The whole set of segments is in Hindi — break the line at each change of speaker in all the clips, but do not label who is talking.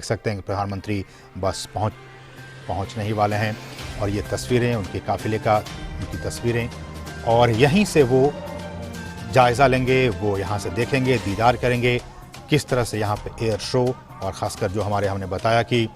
देख सकते हैं कि प्रधानमंत्री बस पहुंचने ही वाले हैं और ये तस्वीरें उनके काफिले का, उनकी तस्वीरें, और यहीं से वो जायज़ा लेंगे, वो यहाँ से देखेंगे, दीदार करेंगे किस तरह से यहाँ पे एयर शो, और ख़ासकर जो हमने बताया कि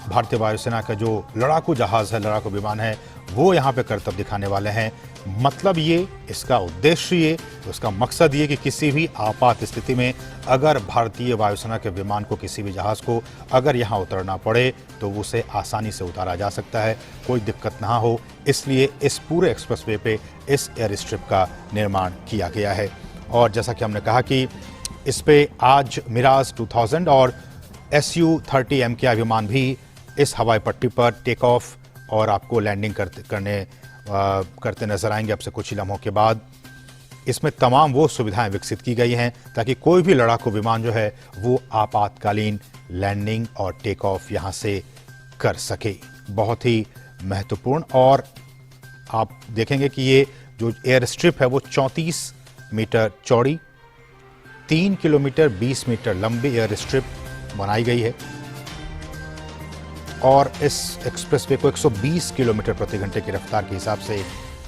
भारतीय वायुसेना का जो लड़ाकू जहाज़ है, लड़ाकू विमान है, वो यहाँ पे करतब दिखाने वाले हैं। मतलब ये, इसका उद्देश्य ये, उसका मकसद ये कि किसी भी आपात स्थिति में अगर भारतीय वायुसेना के विमान को, किसी भी जहाज़ को अगर यहाँ उतरना पड़े तो उसे आसानी से उतारा जा सकता है, कोई दिक्कत ना हो। इसलिए इस पूरे एक्सप्रेसवे पे इस एयर स्ट्रिप का निर्माण किया गया है। और जैसा कि हमने कहा कि इस पे आज मिराज 2000 और Su-30 MKI विमान भी इस हवाई पट्टी पर टेक ऑफ और आपको लैंडिंग करते नजर आएंगे अब से कुछ ही लम्हों के बाद। इसमें तमाम वो सुविधाएं विकसित की गई हैं ताकि कोई भी लड़ाकू विमान जो है वो आपातकालीन लैंडिंग और टेक ऑफ यहां से कर सके। बहुत ही महत्वपूर्ण। और आप देखेंगे कि ये जो एयर स्ट्रिप है वो 34 मीटर चौड़ी, 3 किलोमीटर 20 मीटर लंबी एयर स्ट्रिप बनाई गई है और इस एक्सप्रेसवे को 120 किलोमीटर प्रति घंटे की रफ्तार के हिसाब से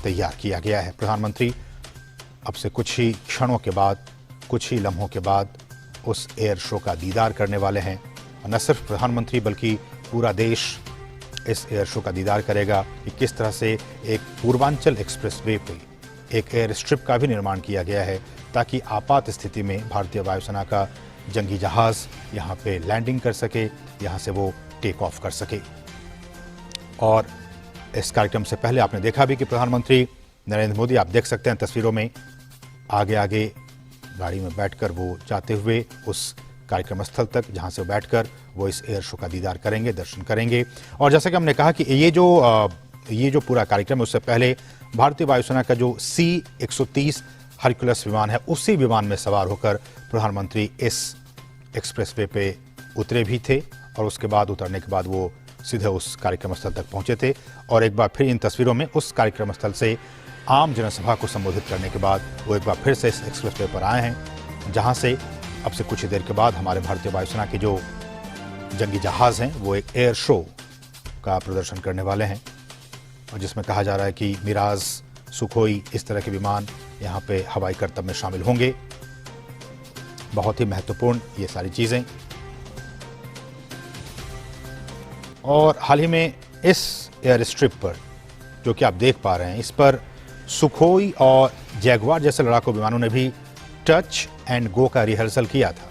तैयार किया गया है। प्रधानमंत्री अब से कुछ ही क्षणों के बाद, कुछ ही लम्हों के बाद उस एयर शो का दीदार करने वाले हैं। और न सिर्फ प्रधानमंत्री बल्कि पूरा देश इस एयर शो का दीदार करेगा कि किस तरह से एक पूर्वांचल एक्सप्रेसवे पे एक एयर स्ट्रिप का भी निर्माण किया गया है ताकि आपात स्थिति में भारतीय वायुसेना का जंगी जहाज यहाँ पे लैंडिंग कर सके, यहाँ से वो टेक ऑफ कर सके। और इस कार्यक्रम से पहले आपने देखा भी कि प्रधानमंत्री नरेंद्र मोदी, आप देख सकते हैं तस्वीरों में, आगे आगे गाड़ी में बैठकर वो जाते हुए उस कार्यक्रम स्थल तक जहां से बैठकर वो इस एयर शो का दीदार करेंगे, दर्शन करेंगे। और जैसा कि हमने कहा कि ये जो पूरा कार्यक्रम है उससे पहले भारतीय वायुसेना का जो C-130 हरक्यूलिस विमान है, उसी विमान में सवार होकर प्रधानमंत्री इस एक्सप्रेसवे पे उतरे भी थे और उसके बाद उतरने के बाद वो सीधे उस कार्यक्रम स्थल तक पहुंचे थे। और एक बार फिर इन तस्वीरों में उस कार्यक्रम स्थल से आम जनसभा को संबोधित करने के बाद वो एक बार फिर से इस एक्सप्रेसवे पर आए हैं, जहां से अब से कुछ ही देर के बाद हमारे भारतीय वायुसेना के जो जंगी जहाज हैं वो एक एयर शो का प्रदर्शन करने वाले हैं, और जिसमें कहा जा रहा है कि मिराज, सुखोई, इस तरह के विमान यहाँ पे हवाई करतब में शामिल होंगे। बहुत ही महत्वपूर्ण ये सारी चीजें। और हाल ही में इस एयर स्ट्रिप पर जो कि आप देख पा रहे हैं, इस पर सुखोई और जैगवार जैसे लड़ाकू विमानों ने भी टच एंड गो का रिहर्सल किया था।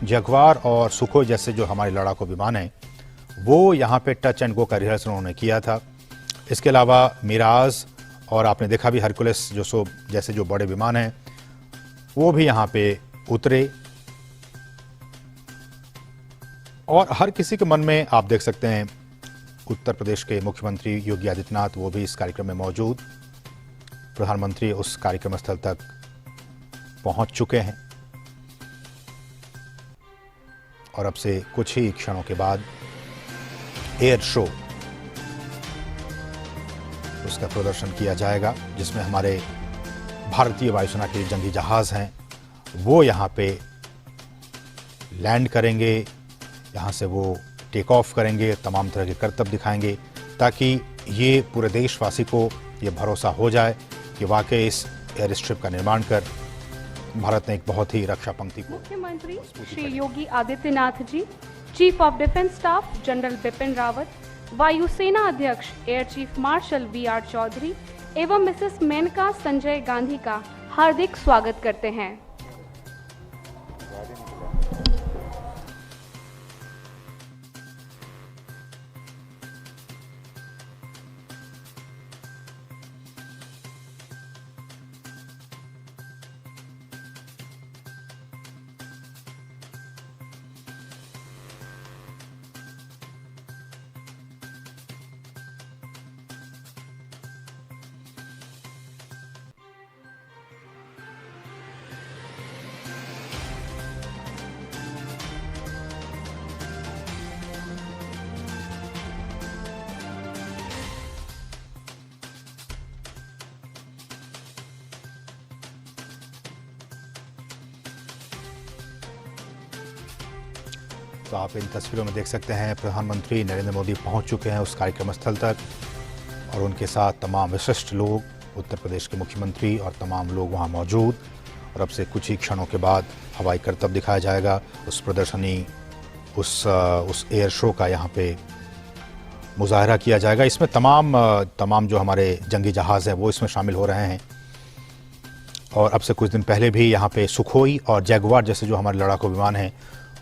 जैगवार और सुखोई जैसे जो हमारे लड़ाकू विमान हैं वो यहाँ पे टच एंड गो का रिहर्सल उन्होंने किया था। इसके अलावा मिराज और आपने देखा भी हरक्यूलिस जैसे जो बड़े विमान हैं वो भी यहाँ पे उतरे। और हर किसी के मन में आप देख सकते हैं, उत्तर प्रदेश के मुख्यमंत्री योगी आदित्यनाथ, वो भी इस कार्यक्रम में मौजूद। प्रधानमंत्री उस कार्यक्रम स्थल तक पहुंच चुके हैं और अब से कुछ ही क्षणों के बाद एयर शो उसका प्रदर्शन किया जाएगा, जिसमें हमारे भारतीय वायुसेना के जंगी जहाज हैं वो यहाँ पे लैंड करेंगे, यहाँ से वो टेक ऑफ करेंगे, तमाम तरह के करतब दिखाएंगे ताकि ये पूरे देशवासी को ये भरोसा हो जाए कि वाकई इस एयर स्ट्रिप का निर्माण कर भारत ने एक बहुत ही रक्षा पंक्ति को।
मुख्यमंत्री Shri Yogi Adityanath ji, chief of defence staff general Bipin Rawat, वायुसेना अध्यक्ष air chief marshal VR Chaudhari एवं मिसेस मेनका संजय गांधी का हार्दिक स्वागत करते हैं।
तो आप इन तस्वीरों में देख सकते हैं प्रधानमंत्री नरेंद्र मोदी पहुंच चुके हैं उस कार्यक्रम स्थल तक और उनके साथ तमाम विशिष्ट लोग, उत्तर प्रदेश के मुख्यमंत्री और तमाम लोग वहां मौजूद। और अब से कुछ ही क्षणों के बाद हवाई करतब दिखाया जाएगा। उस प्रदर्शनी, उस एयर शो का यहाँ पे मुजाहरा किया जाएगा। इसमें तमाम जो हमारे जंगी जहाज़ हैं वो इसमें शामिल हो रहे हैं। और अब से कुछ दिन पहले भी यहाँ पे सुखोई और जैगवार जैसे जो हमारे लड़ाकू विमान हैं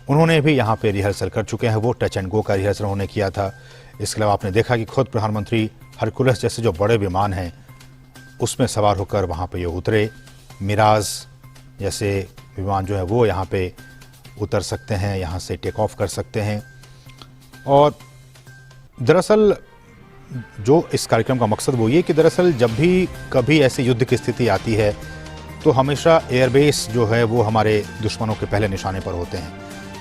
उन्होंने भी यहाँ पे रिहर्सल कर चुके हैं। वो टच एंड गो का रिहर्सल उन्होंने किया था। इसके अलावा आपने देखा कि खुद प्रधानमंत्री हरकुलस जैसे जो बड़े विमान हैं उसमें सवार होकर वहाँ पे ये उतरे। मिराज जैसे विमान जो है वो यहाँ पे उतर सकते हैं, यहाँ से टेक ऑफ कर सकते हैं। और दरअसल जो इस कार्यक्रम का मकसद वो ये कि दरअसल जब भी कभी ऐसी युद्ध की स्थिति आती है तो हमेशा एयरबेस जो है वो हमारे दुश्मनों के पहले निशाने पर होते हैं।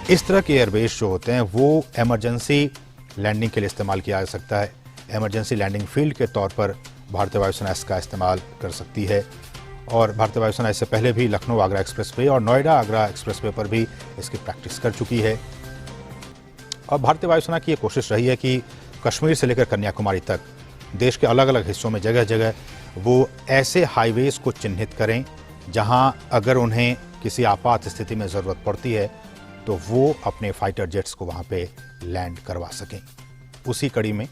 इस तरह के एयरबेस जो होते हैं वो इमरजेंसी लैंडिंग के लिए इस्तेमाल किया जा सकता है। इमरजेंसी लैंडिंग फील्ड के तौर पर भारतीय वायुसेना इसका इस्तेमाल कर सकती है। और भारतीय वायुसेना इससे पहले भी लखनऊ आगरा एक्सप्रेसवे और नोएडा आगरा एक्सप्रेसवे पर भी इसकी प्रैक्टिस कर चुकी है। और भारतीय वायुसेना की ये कोशिश रही है कि कश्मीर से लेकर कन्याकुमारी तक देश के अलग अलग हिस्सों में जगह जगह वो ऐसे हाईवेज को चिन्हित करें जहां अगर उन्हें किसी आपात स्थिति में ज़रूरत पड़ती है तो वो अपने फाइटर जेट्स को वहां पे लैंड करवा सकें। उसी कड़ी में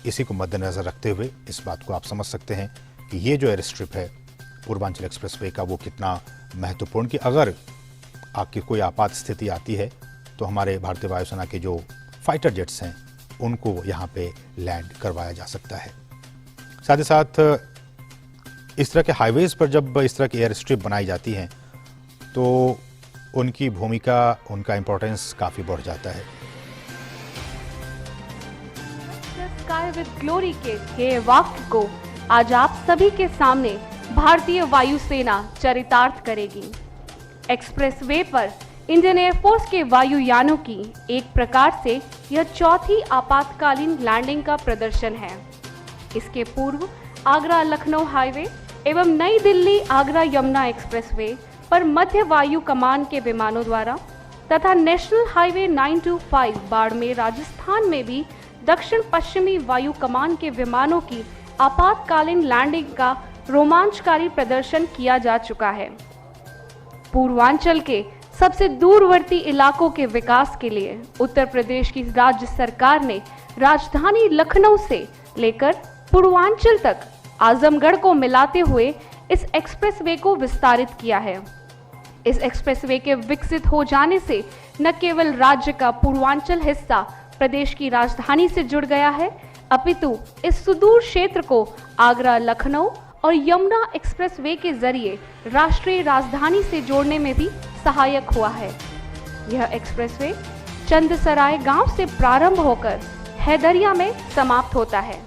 इसी को मद्देनज़र रखते हुए इस बात को आप समझ सकते हैं कि ये जो एयर स्ट्रिप है पूर्वांचल एक्सप्रेसवे का वो कितना महत्वपूर्ण, कि अगर आपकी कोई आपात स्थिति आती है तो हमारे भारतीय वायुसेना के जो फाइटर जेट्स हैं उनको यहाँ पे लैंड करवाया जा सकता है। साथ ही साथ इस तरह के हाईवेज पर जब इस तरह की एयर स्ट्रिप बनाई जाती हैं तो उनकी भूमिका, उनका इंपॉर्टेंस काफ़ी बढ़ जाता है।
स्काई विद ग्लोरी के वाक्य को आज आप सभी के सामने भारतीय वायुसेना चरितार्थ करेगी। एक्सप्रेसवे पर इंडियन एयरफोर्स के वायुयानों की एक प्रकार से यह चौथी आपातकालीन लैंडिंग का प्रदर्शन है। इसके पूर्व आगरा लखनऊ हाईवे एवं नई दिल्ली आगरा यमुना एक्सप्रेसवे पर मध्य वायु कमान के विमानों द्वारा तथा नेशनल हाईवे 925 बाड़मेर राजस्थान में भी दक्षिण पश्चिमी वायु कमान के विमानों की आपातकालीन लैंडिंग का रोमांचकारी प्रदर्शन किया जा चुका है। पूर्वांचल के सबसे दूरवर्ती इलाकों के विकास के लिए उत्तर प्रदेश की राज्य सरकार ने राजधानी लखनऊ से लेकर पूर्वांचल तक आजमगढ़ को मिलाते हुए इस एक्सप्रेसवे को विस्तारित किया है। इस एक्सप्रेसवे के विकसित हो जाने से न केवल राज्य का पूर्वांचल हिस्सा प्रदेश की राजधानी से जुड़ गया है, अपितु इस सुदूर क्षेत्र को आगरा लखनऊ और यमुना एक्सप्रेसवे के जरिए राष्ट्रीय राजधानी से जोड़ने में भी सहायक हुआ है। यह एक्सप्रेसवे चंदसराय गांव से प्रारंभ होकर हैदरिया में समाप्त होता है।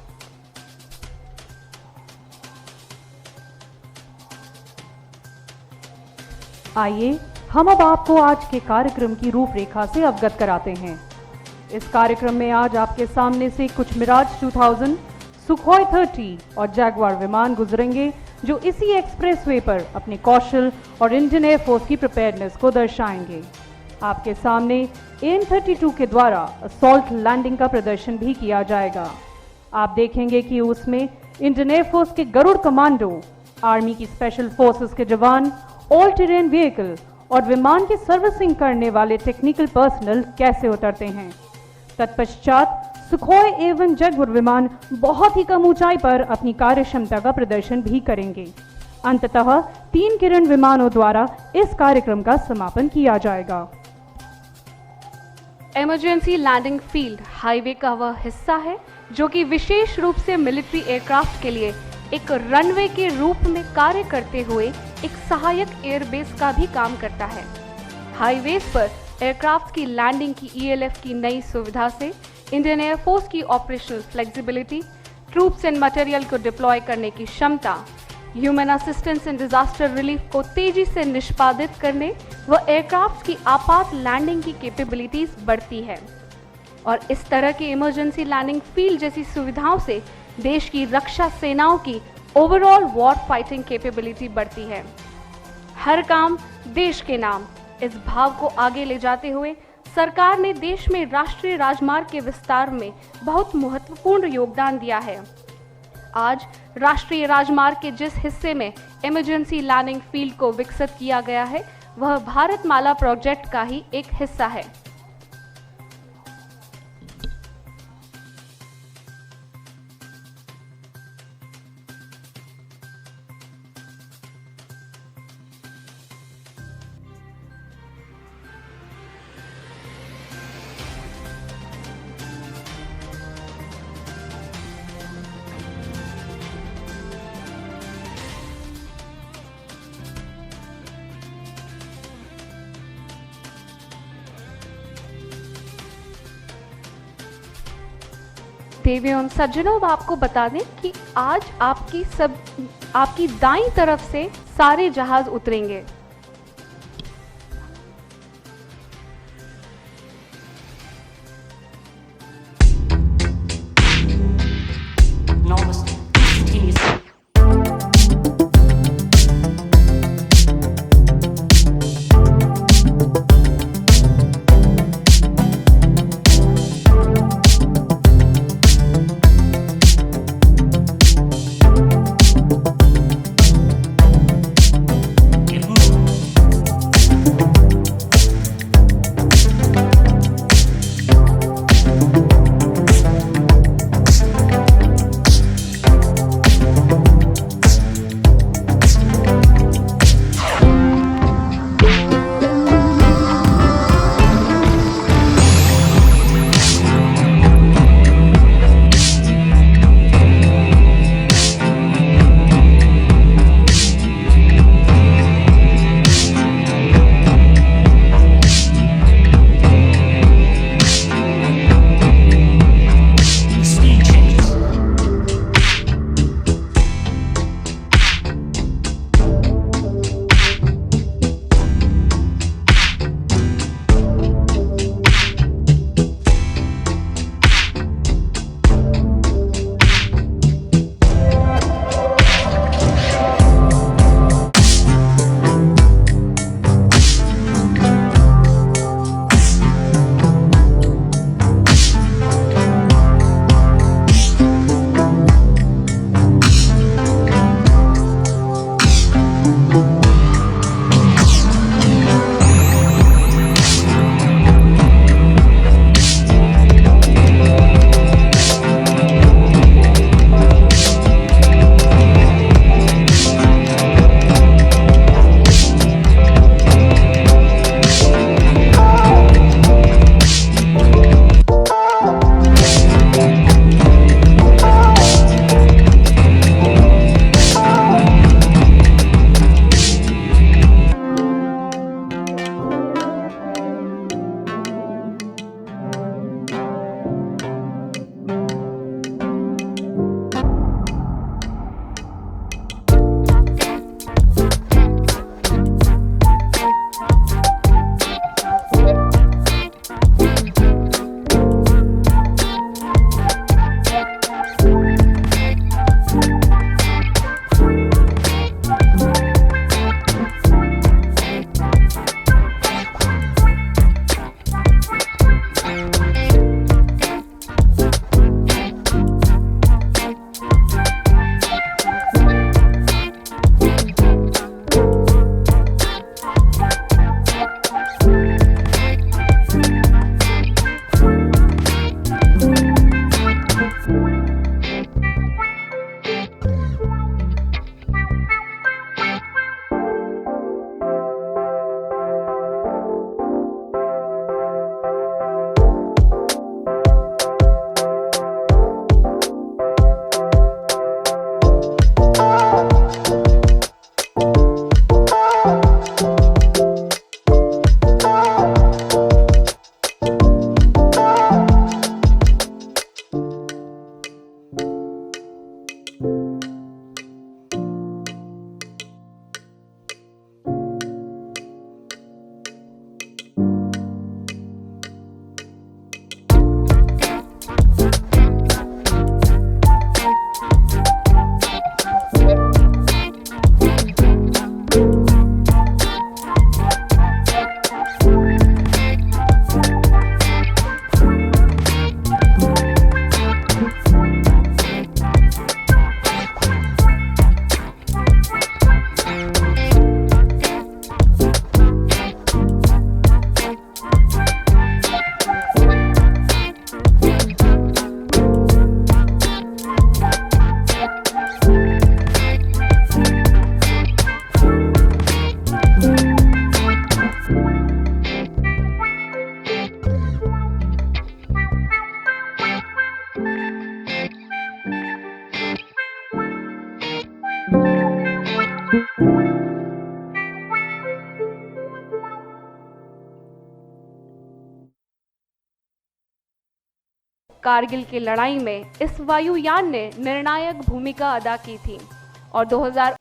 आइए हम अब आपको आज के कार्यक्रम की रूपरेखा से अवगत कराते हैं। इस कार्यक्रम में आज आपके सामने से कुछ मिराज 2000, सुखोई 30 और जैगवार विमान गुजरेंगे जो इसी एक्सप्रेसवे पर अपने कौशल और इंडियन एयरफोर्स की प्रिपेयर्डनेस को दर्शाएंगे। आपके सामने AN-32 के द्वारा असॉल्ट लैंडिंग का प्रदर्शन भी किया जाएगा। आप देखेंगे कि उसमें इंडियन एयरफोर्स के गरुड़ कमांडो, आर्मी की स्पेशल फोर्सेस के जवान, ऑल टेरेन व्हीकल और विमान की सर्विसिंग करने वाले टेक्निकल पर्सनल कैसे उतरते हैं। तत्पश्चात सुखोई एवं जैगवार विमान बहुत ही कम ऊंचाई पर अपनी कार्य क्षमता का प्रदर्शन भी करेंगे। अंततः 3 किरण विमानों द्वारा इस कार्यक्रम का समापन किया जाएगा।
इमरजेंसी लैंडिंग फील्ड हाईवे का वह हिस्सा है जो कि विशेष रूप से मिलिट्री एयरक्राफ्ट के लिए एक रनवे के रूप में कार्य करते हुए एक सहायक एयरबेस का भी काम करता है। हाईवेज पर एयरक्राफ्ट की लैंडिंग की ELF की नई सुविधा से इंडियन एयरफोर्स की operational flexibility, troops and material को डिप्लॉय करने की क्षमता, human assistance and disaster relief को तेजी से निष्पादित करने व एयरक्राफ्ट की आपात लैंडिंग की कैपेबिलिटीज बढ़ती है। और इस तरह की इमरजेंसी लैंडिंग फील्ड जैसी सुविधाओं से देश की रक्षा सेनाओं की ओवरऑल वॉर फाइटिंग कैपेबिलिटी बढ़ती है। हर काम देश के नाम, इस भाव को आगे ले जाते हुए सरकार ने देश में राष्ट्रीय राजमार्ग के विस्तार में बहुत महत्वपूर्ण योगदान दिया है। आज राष्ट्रीय राजमार्ग के जिस हिस्से में इमरजेंसी लैंडिंग फील्ड को विकसित किया गया है, वह भारतमाला प्रोजेक्ट का ही एक हिस्सा है। देवी एवं सज्जनों, अब आपको बता दें कि आज आपकी दाईं तरफ से सारे जहाज उतरेंगे।
Enormous continuous. Get moving.
Kargil की लड़ाई में इस वायुयान ने निर्णायक भूमिका अदा की थी और 2000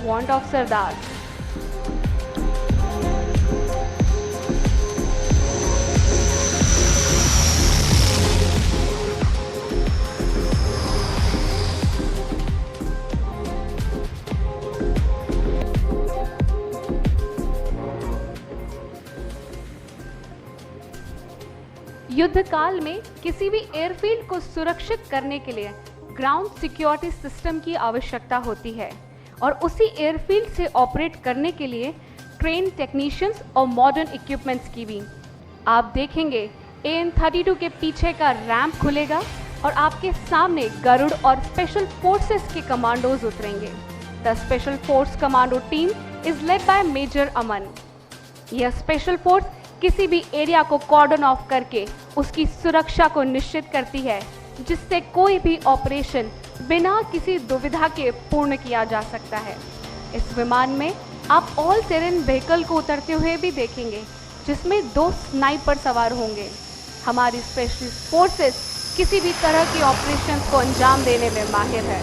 want of Sardar. युद्ध काल में किसी भी एयरफील्ड को सुरक्षित करने के लिए ग्राउंड सिक्योरिटी सिस्टम की आवश्यकता होती है और उसी एयरफील्ड से ऑपरेट करने के लिए ट्रेन टेक्नीशियंस और मॉडर्न इक्विपमेंट्स की भी। आप देखेंगे AN-32 के पीछे का रैंप खुलेगा और आपके सामने गरुड़ और स्पेशल फोर्सेस के कमांडोज उतरेंगे। The special force commando team is led by major Aman. यह स्पेशल फोर्स किसी भी एरिया को कॉर्डन ऑफ करके उसकी सुरक्षा को निश्चित करती है, जिससे कोई भी ऑपरेशन बिना किसी दुविधा के पूर्ण किया जा सकता है। इस विमान में आप ऑल टेरेन व्हीकल को उतरते हुए भी देखेंगे, जिसमें 2 स्नाइपर सवार होंगे। हमारी स्पेशलिस्ट फोर्सेस किसी भी तरह के ऑपरेशंस को अंजाम देने में माहिर है।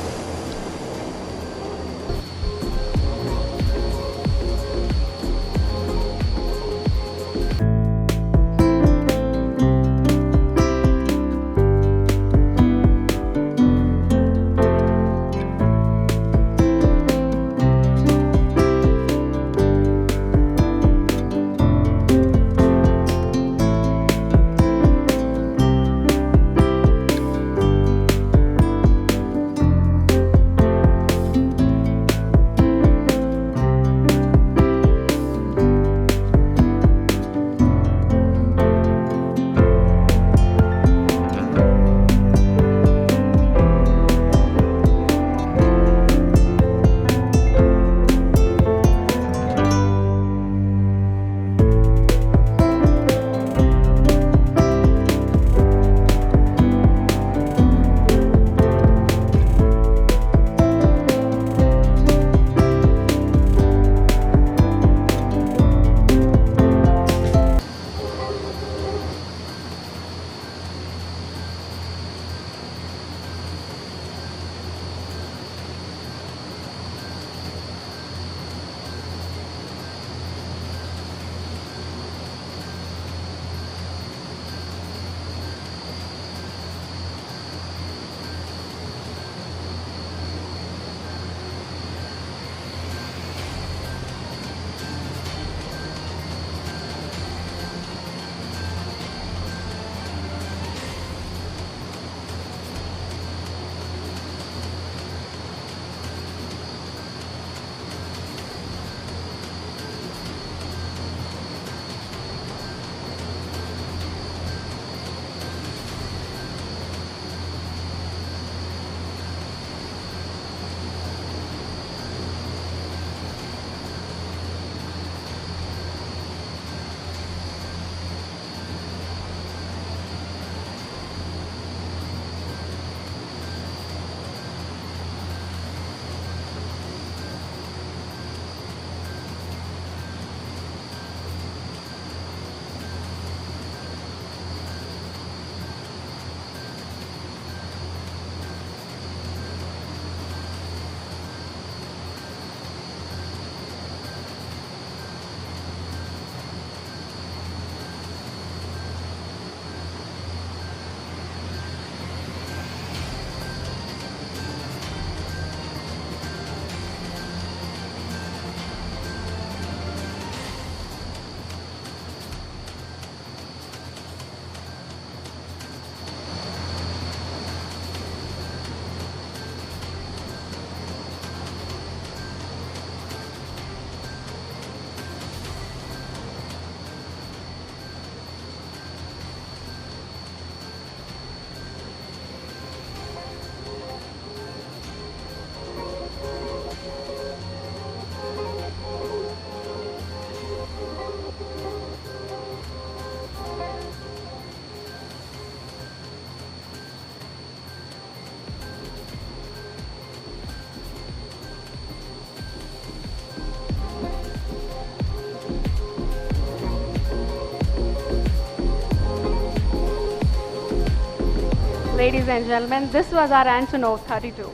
Ladies and gentlemen, this was our Antonov 32.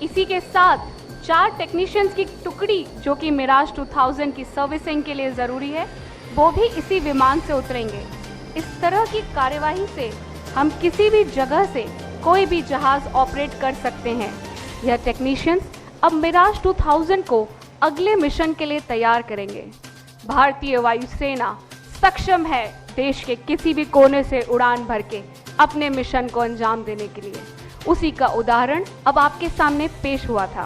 इसी के साथ 4 टेक्नीशियंस की टुकड़ी जो कि मिराज 2000 की सर्विसिंग के लिए ज़रूरी है, वो भी इसी विमान से उतरेंगे। इस तरह की कार्यवाही से हम किसी भी जगह से कोई भी जहाज़ ऑपरेट कर सकते हैं। यह टेक्नीशियंस अब मिराज 2000 को अगले मिशन के लिए तैयार करेंगे। भारतीय वायुसेना सक्षम है देश के किसी भी कोने से उड़ान भर के अपने मिशन को अंजाम देने के लिए। उसी का उदाहरण अब आपके सामने पेश हुआ था।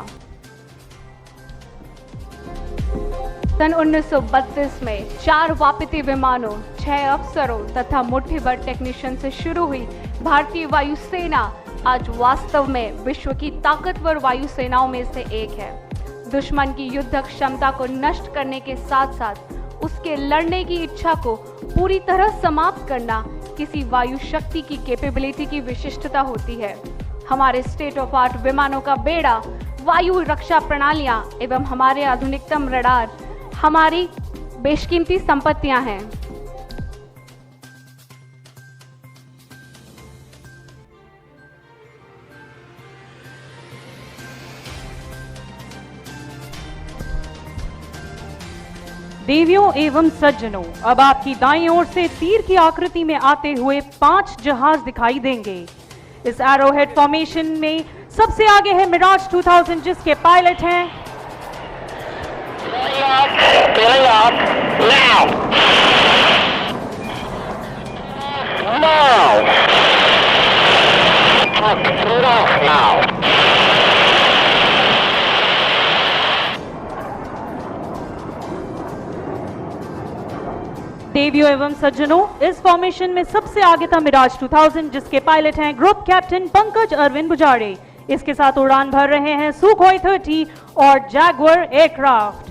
सन 1932 में 4 वापती विमानों, 6 अफसरों तथा मुट्ठी भर टेक्नीशियन से शुरू हुई भारतीय वायुसेना आज वास्तव में विश्व की ताकतवर वायुसेनाओं में से एक है। दुश्मन की युद्ध क्षमता को नष्ट करने के साथ साथ उसके लड़ने की इच्छा को पूरी तरह समाप्त करना किसी वायु शक्ति की कैपेबिलिटी की विशिष्टता होती है। हमारे स्टेट ऑफ आर्ट विमानों का बेड़ा, वायु रक्षा प्रणालियां एवं हमारे आधुनिकतम रडार हमारी बेशकीमती संपत्तियां हैं।
देवियों एवं सज्जनों, अब आपकी दाईं ओर से तीर की आकृति में आते हुए 5 जहाज दिखाई देंगे। इस एरोहेड फॉर्मेशन में सबसे आगे है मिराज 2000 जिसके पायलट हैं देवियों एवं सज्जनों, इस फॉर्मेशन में सबसे आगे था मिराज 2000 जिसके पायलट हैं ग्रुप कैप्टन पंकज अरविंद बुजाड़े। इसके साथ उड़ान भर रहे हैं सुखोई 30 और जैगुआर एयरक्राफ्ट।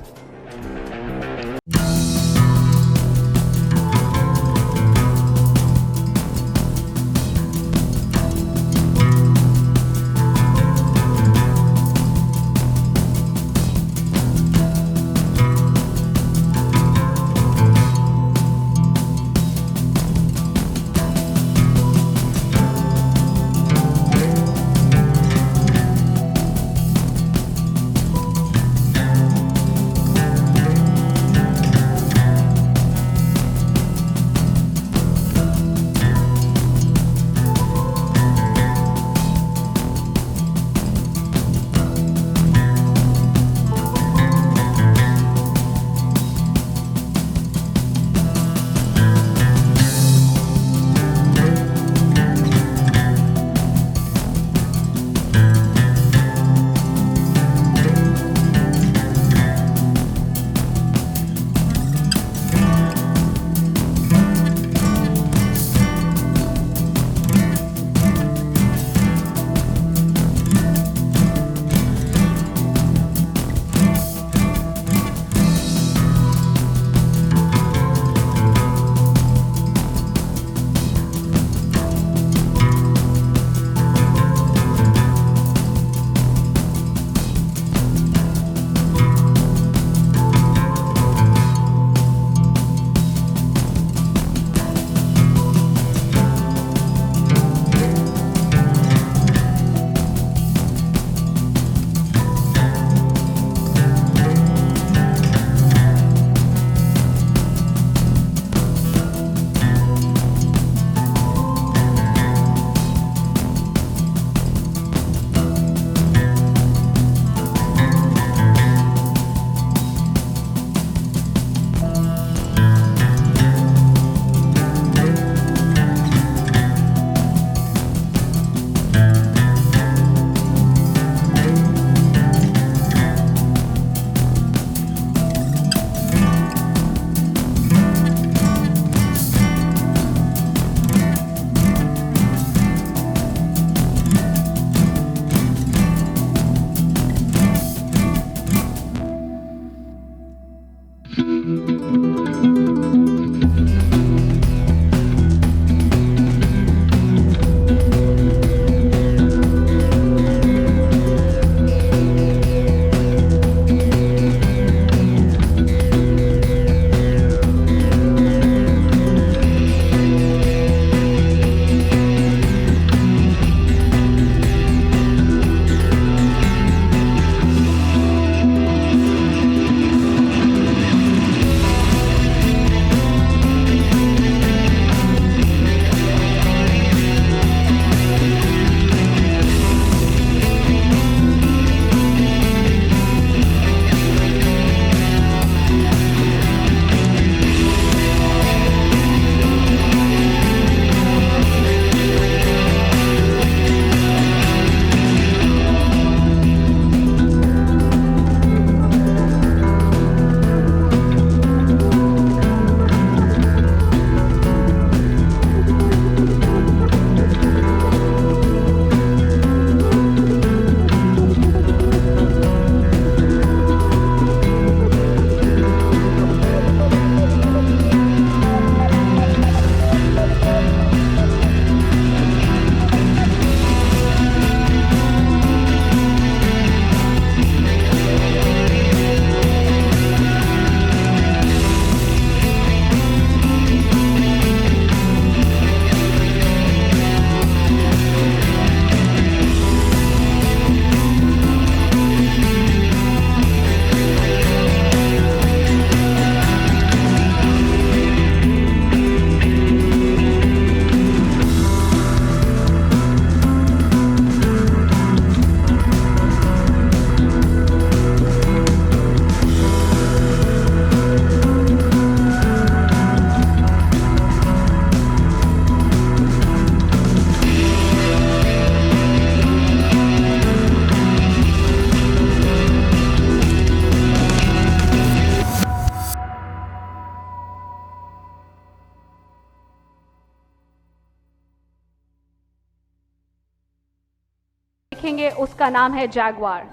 उसका नाम है जैगवार।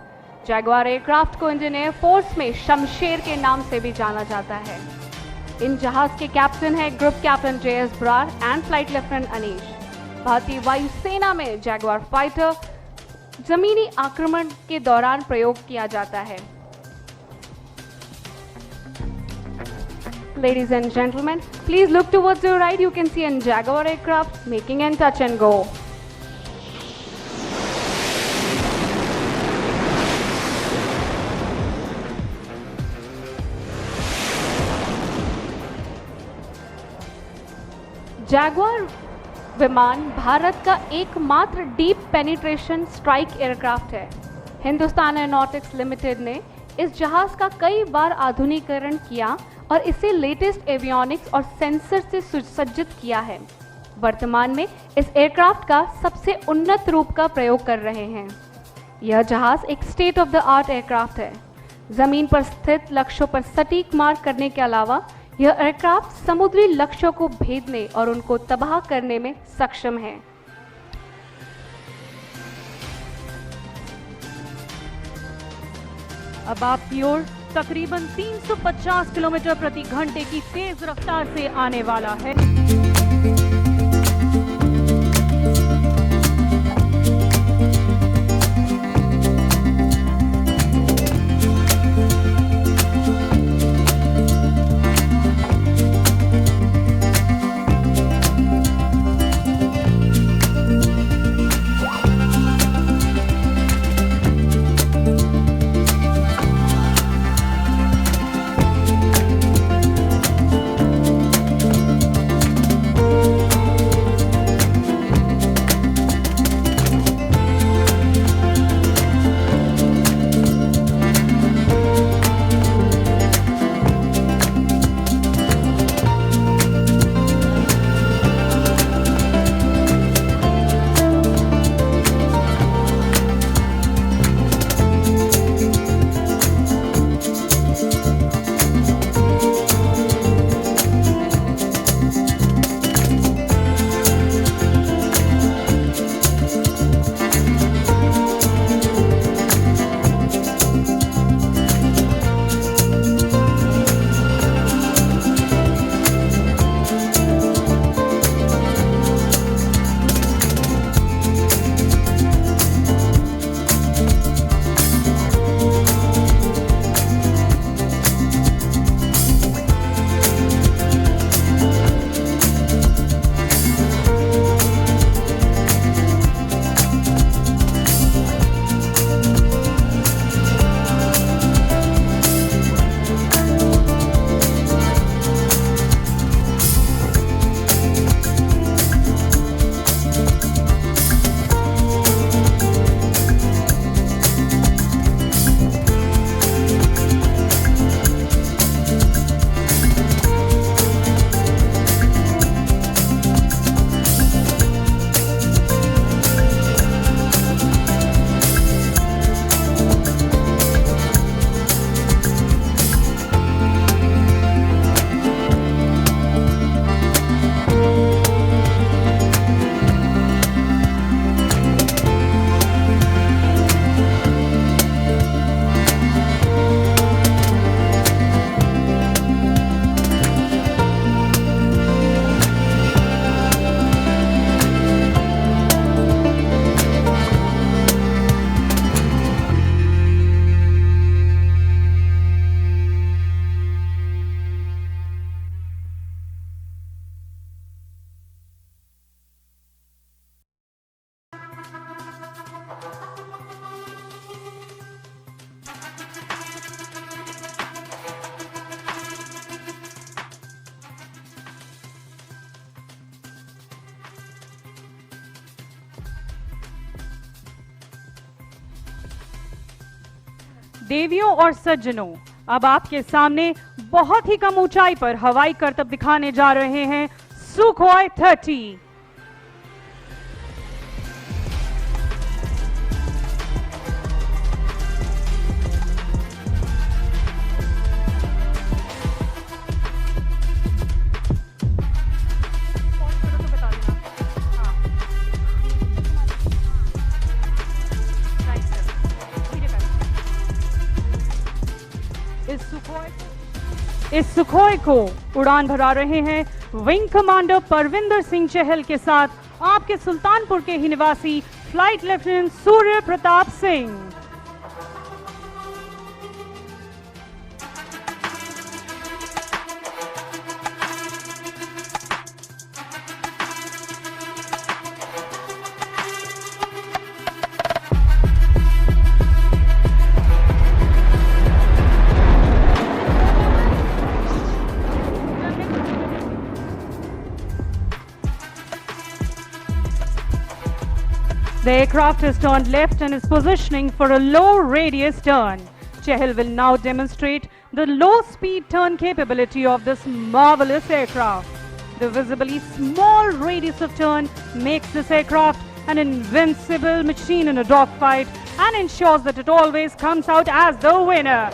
जैगवार एयरक्राफ्ट को इंडियन एयरफोर्स में शमशेर के नाम से भी जाना जाता है। इन जहाज के कैप्टन है group captain JS Brar and flight lieutenant Anish. भारतीय वायुसेना में जैगवार फाइटर जमीनी आक्रमण के दौरान प्रयोग किया जाता है। Ladies and gentlemen, please look towards your right. You can see a Jaguar aircraft making an touch and go. Jaguar विमान भारत का एकमात्र डीप पेनिट्रेशन स्ट्राइक एयरक्राफ्ट है। हिंदुस्तान एरोनॉटिक्स लिमिटेड ने इस जहाज का कई बार आधुनिकीकरण किया और इसे लेटेस्ट एवियोनिक्स और सेंसर से सुसज्जित किया है। वर्तमान में इस एयरक्राफ्ट का सबसे उन्नत रूप का प्रयोग कर रहे हैं। यह जहाज एक state of the art aircraft है। जमीन पर स्थित लक्ष्यों पर सटीक मार करने के अलावा यह एयरक्राफ्ट समुद्री लक्ष्यों को भेदने और उनको तबाह करने में सक्षम है।
अब आपकी ओर तकरीबन 350 किलोमीटर प्रति घंटे की तेज रफ्तार से आने वाला है। देवियों और सज्जनों, अब आपके सामने बहुत ही कम ऊंचाई पर हवाई करतब दिखाने जा रहे हैं सुखोई 30। इस सुखोई को उड़ान भरा रहे हैं विंग कमांडर परविंदर सिंह चहल के साथ आपके सुल्तानपुर के ही निवासी flight lieutenant Surya Pratap Singh. The aircraft is turned left and is positioning for a low radius turn. Chahal will now demonstrate the low speed turn capability of this marvelous aircraft. The visibly small radius of turn makes this aircraft an invincible machine in a dogfight and ensures that it always comes out as the winner.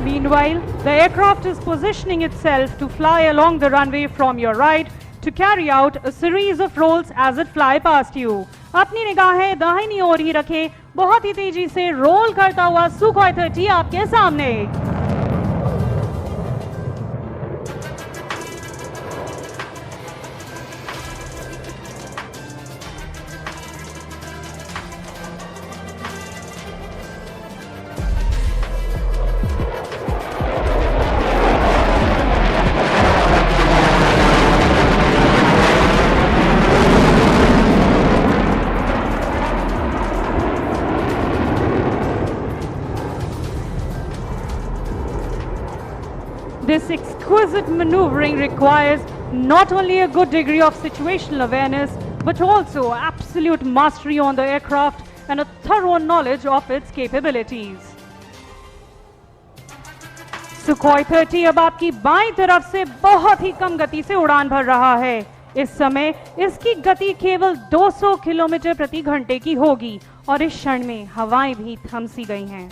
Meanwhile, the aircraft is positioning itself to fly along the runway from your right to carry out a series of rolls as it fly past you. अपनी निगाहें दाहिनी ओर ही रखें, बहुत ही तेजी से रोल करता हुआ सुखोई 30 आपके सामने। This exquisite maneuvering requires not only a good degree of situational awareness, but also absolute mastery on the aircraft and a thorough knowledge of its capabilities. Sukhoi 30 अब आपकी बाईं तरफ से बहुत ही कम गति से उड़ान भर रहा है। इस समय इसकी गति केवल 200 किलोमीटर प्रति घंटे की होगी और इस क्षण में हवाएं भी थम सी गई हैं।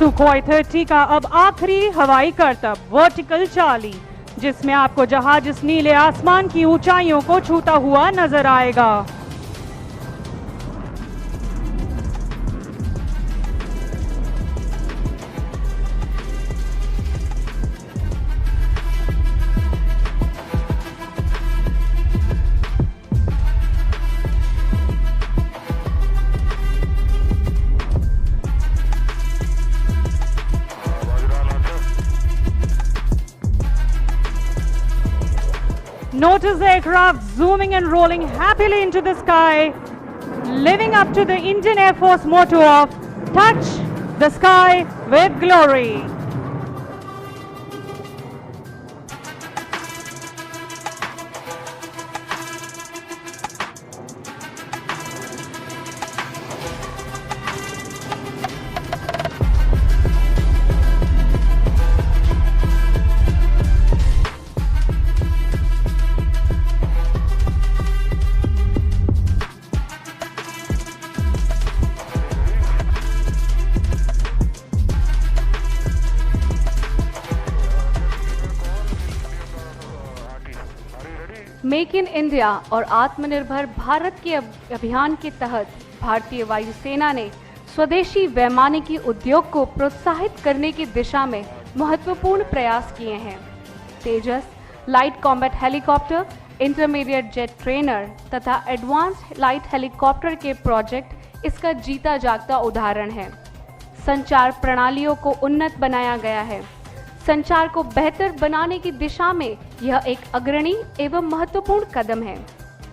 सुखोई 30 का अब आखिरी हवाई करतब वर्टिकल चाली, जिसमें आपको जहाज इस नीले आसमान की ऊंचाइयों को छूता हुआ नजर आएगा। Notice the aircraft zooming and rolling happily into the sky, living up to the Indian Air Force motto of touch the sky with glory.
Make in India और आत्मनिर्भर भारत के अभियान के तहत भारतीय वायुसेना ने स्वदेशी वैमानिकी उद्योग को प्रोत्साहित करने की दिशा में महत्वपूर्ण प्रयास किए हैं। Tejas light combat helicopter intermediate jet trainer तथा एडवांस्ड लाइट हेलीकॉप्टर के प्रोजेक्ट इसका जीता जागता उदाहरण है। संचार प्रणालियों को उन्नत बनाया गया है। संचार को बेहतर बनाने की दिशा में यह एक अग्रणी एवं महत्वपूर्ण कदम है।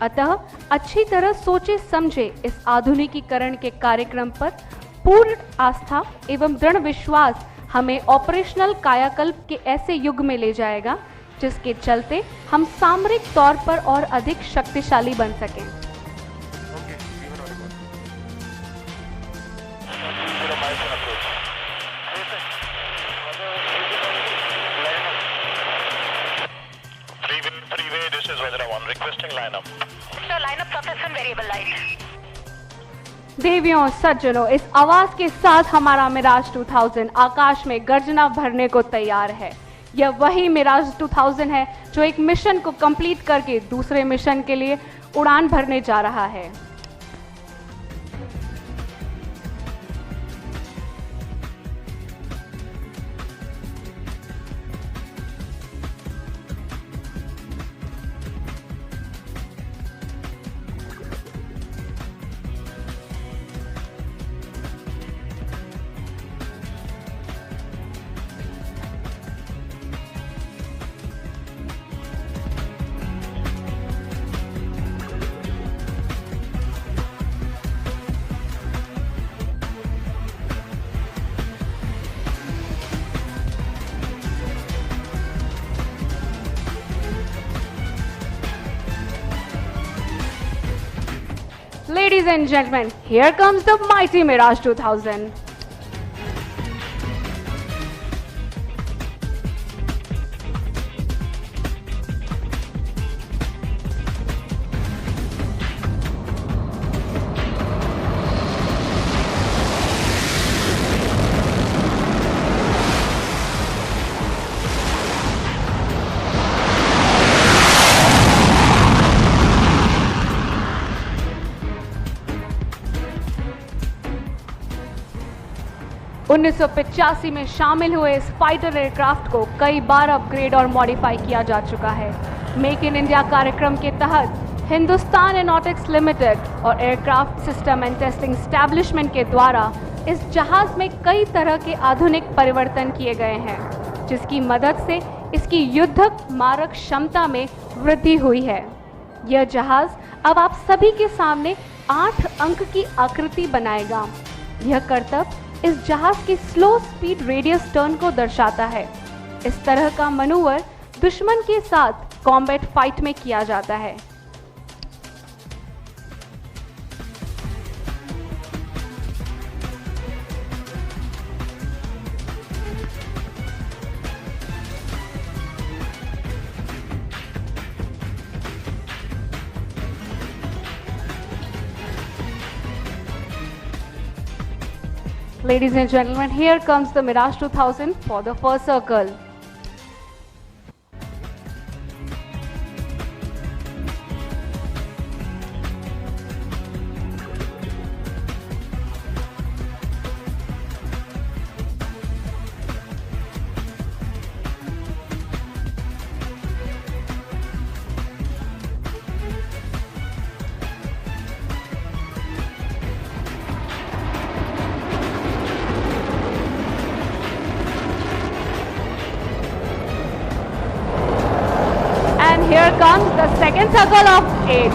अतः अच्छी तरह सोचे समझे इस आधुनिकीकरण के कार्यक्रम पर पूर्ण आस्था एवं दृढ़ विश्वास हमें ऑपरेशनल कायाकल्प के ऐसे युग में ले जाएगा जिसके चलते हम सामरिक तौर पर और अधिक शक्तिशाली बन सकें। देवियों सज्जनों, इस आवाज के साथ हमारा मिराज 2000 आकाश में गर्जना भरने को तैयार है। यह वही मिराज 2000 है जो एक मिशन को कंप्लीट करके दूसरे मिशन के लिए उड़ान भरने जा रहा है। Ladies and gentlemen, here comes the mighty Mirage 2000. उन्नीस में शामिल हुए इस फाइटर एयरक्राफ्ट को कई बार अपग्रेड और मॉडिफाई किया जा चुका है। मेक इन इंडिया कार्यक्रम के तहत हिंदुस्तान एरोनॉटिक्स लिमिटेड और aircraft system and testing establishment के द्वारा इस जहाज में कई तरह के आधुनिक परिवर्तन किए गए हैं, जिसकी मदद से इसकी युद्धक मारक क्षमता में वृद्धि हुई है। यह जहाज अब आप सभी के सामने 8 अंक की आकृति बनाएगा। यह करतब इस जहाज की स्लो स्पीड रेडियस टर्न को दर्शाता है। इस तरह का मनूवर दुश्मन के साथ कॉम्बैट फाइट में किया जाता है। Ladies and gentlemen, here comes the Mirage 2000 for the first circle. Here comes the second circle of 8.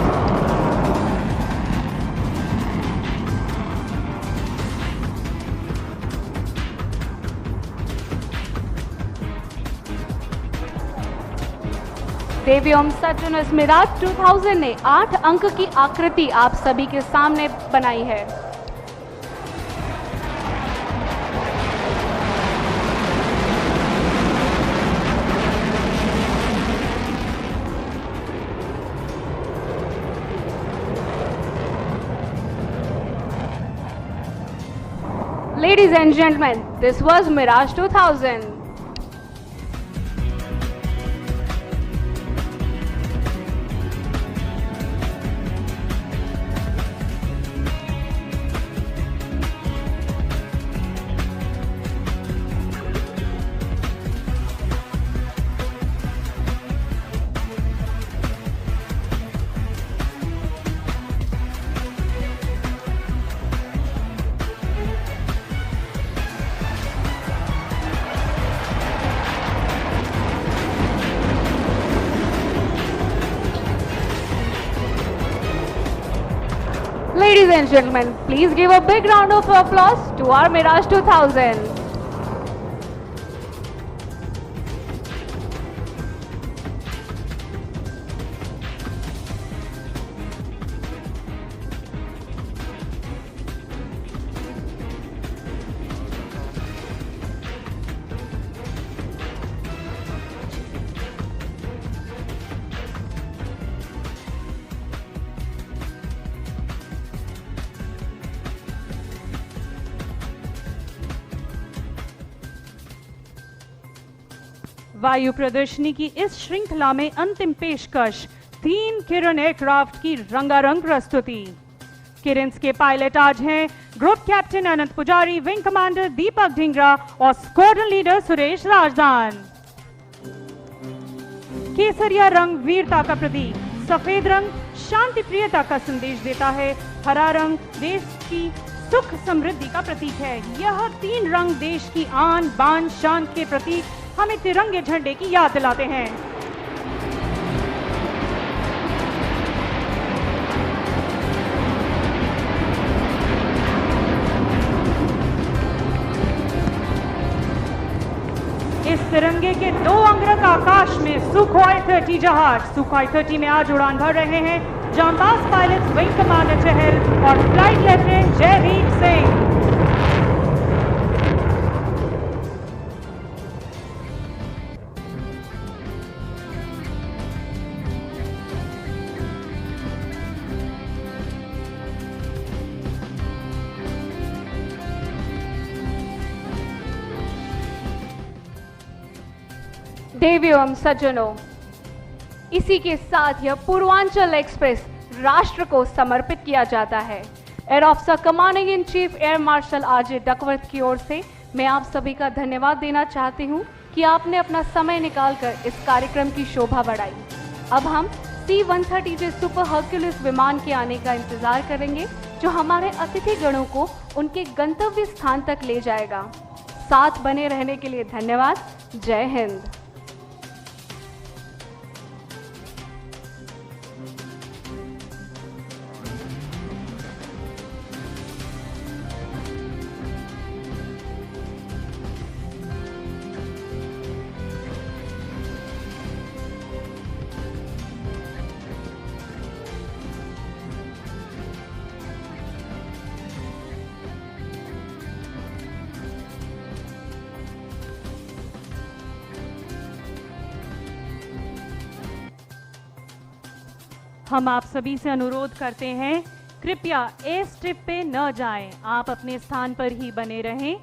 देवियों सज्जनों, इस मिराज 2000 ने 8 अंक की आकृति आप सभी के सामने बनाई है। Ladies and gentlemen, this was Mirage 2000. Ladies and gentlemen, please give a big round of applause to our Mirage 2000.
वायु प्रदर्शनी की इस श्रृंखला में अंतिम पेशकश 3 किरण एयरक्राफ्ट की रंगारंग प्रस्तुति। किरन्स के पायलट आज हैं ग्रुप कैप्टन अनंत पुजारी, विंग कमांडर दीपक ढिंगरा और स्क्वाड्रन लीडर सुरेश राजदान। केसरिया रंग वीरता का प्रतीक, सफेद रंग शांति प्रियता का संदेश देता है, हरा रंग देश की सुख समृद्धि का प्रतीक है। यह 3 रंग देश की आन बान शान के प्रतीक हमें तिरंगे झंडे की याद दिलाते हैं। इस तिरंगे के 2 अंगरख आकाश में सुखोई 30 जहाज सुखोई 30 में आज उड़ान भर रहे हैं जांबाज पायलट विंग कमांडर चहल और फ्लाइट लेफ्टिनेंट जयदीप सिंह।
देवियों एवं सज्जनों, इसी के साथ यह पूर्वांचल एक्सप्रेस राष्ट्र को समर्पित किया जाता है। Air officer commanding in chief air marshal RJ Duckworth की ओर से मैं आप सभी का धन्यवाद देना चाहती हूं कि आपने अपना समय निकालकर इस कार्यक्रम की शोभा बढ़ाई। अब हम C-130J सुपर हर्क्यूलिस विमान के आने का इंतजार करेंगे, जो हमारे अतिथि गणों को उनके गंतव्य स्थान तक ले जाएगा। साथ बने रहने के लिए धन्यवाद। जय हिंद।
हम आप सभी से अनुरोध करते हैं, कृपया एयर स्ट्रिप पे न जाएं, आप अपने स्थान पर ही बने रहें।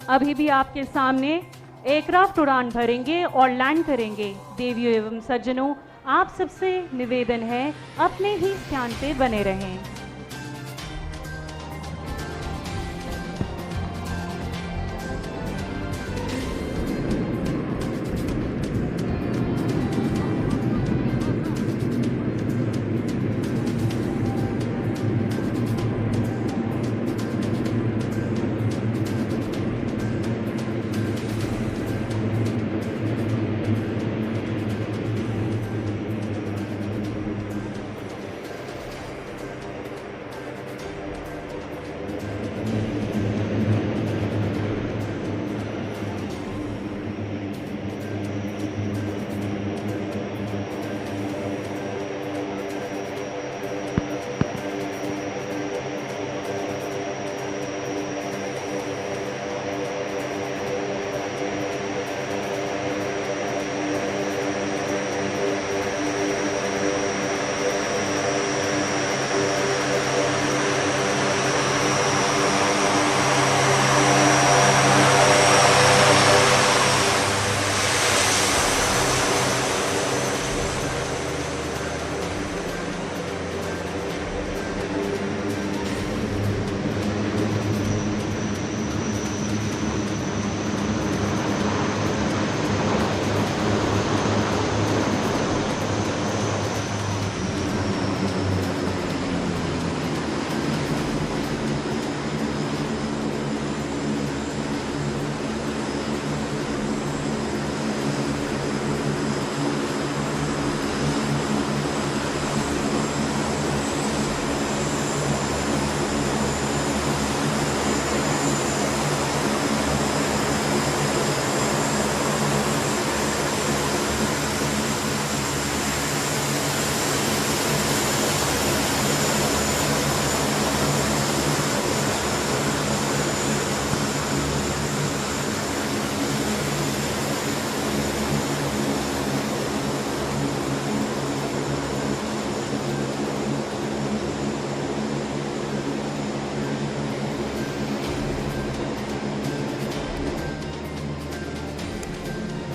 अभी भी आपके सामने एयरक्राफ्ट उड़ान भरेंगे और लैंड करेंगे। देवियों एवं सज्जनों, आप सबसे निवेदन है, अपने ही स्थान पे बने रहें।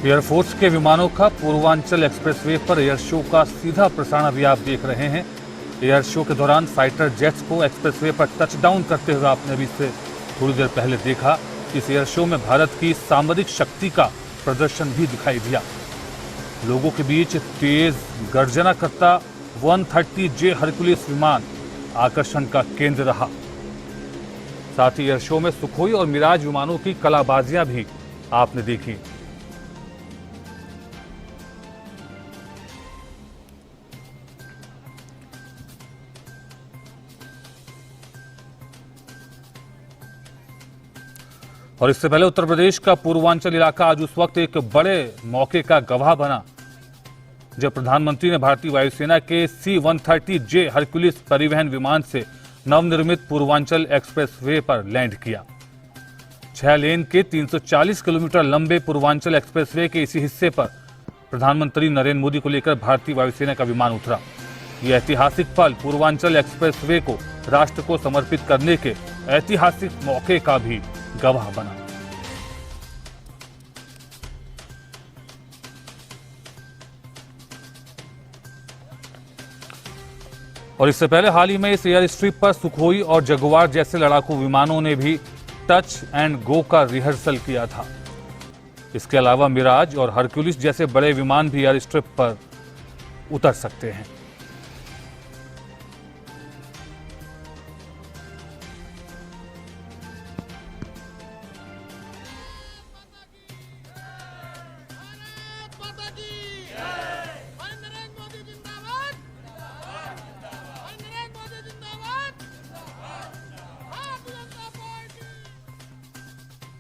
एयरफोर्स के विमानों का पूर्वांचल एक्सप्रेसवे पर एयर शो का सीधा प्रसारण अभी आप देख रहे हैं। एयर शो के दौरान फाइटर जेट्स को एक्सप्रेसवे पर टचडाउन करते हुए आपने अभी से थोड़ी देर पहले देखा। इस एयर शो में भारत की सामरिक शक्ति का प्रदर्शन भी दिखाई दिया। लोगों के बीच तेज गर्जना करता 130J हरक्यूलिस विमान आकर्षण का केंद्र रहा। साथ ही एयर शो में सुखोई और मिराज विमानों की कलाबाजियां भी आपने देखी। और इससे पहले उत्तर प्रदेश का पूर्वांचल इलाका आज उस वक्त एक बड़े मौके का गवाह बना जब प्रधानमंत्री ने भारतीय वायुसेना के C-130J हरक्यूलिस परिवहन विमान से नवनिर्मित पूर्वांचल एक्सप्रेसवे पर लैंड किया। 6 लेन के 340 किलोमीटर लंबे पूर्वांचल एक्सप्रेसवे के इसी हिस्से पर प्रधानमंत्री नरेंद्र मोदी को लेकर भारतीय वायुसेना का विमान उतरा। यह ऐतिहासिक पल पूर्वांचल एक्सप्रेसवे को राष्ट्र को समर्पित करने के ऐतिहासिक मौके का भी गवाह बना। और इससे पहले हाल ही में इस एयर स्ट्रिप पर सुखोई और जगुआर जैसे लड़ाकू विमानों ने भी टच एंड गो का रिहर्सल किया था। इसके अलावा मिराज और हरक्यूलिस जैसे बड़े विमान भी एयर स्ट्रिप पर उतर सकते हैं।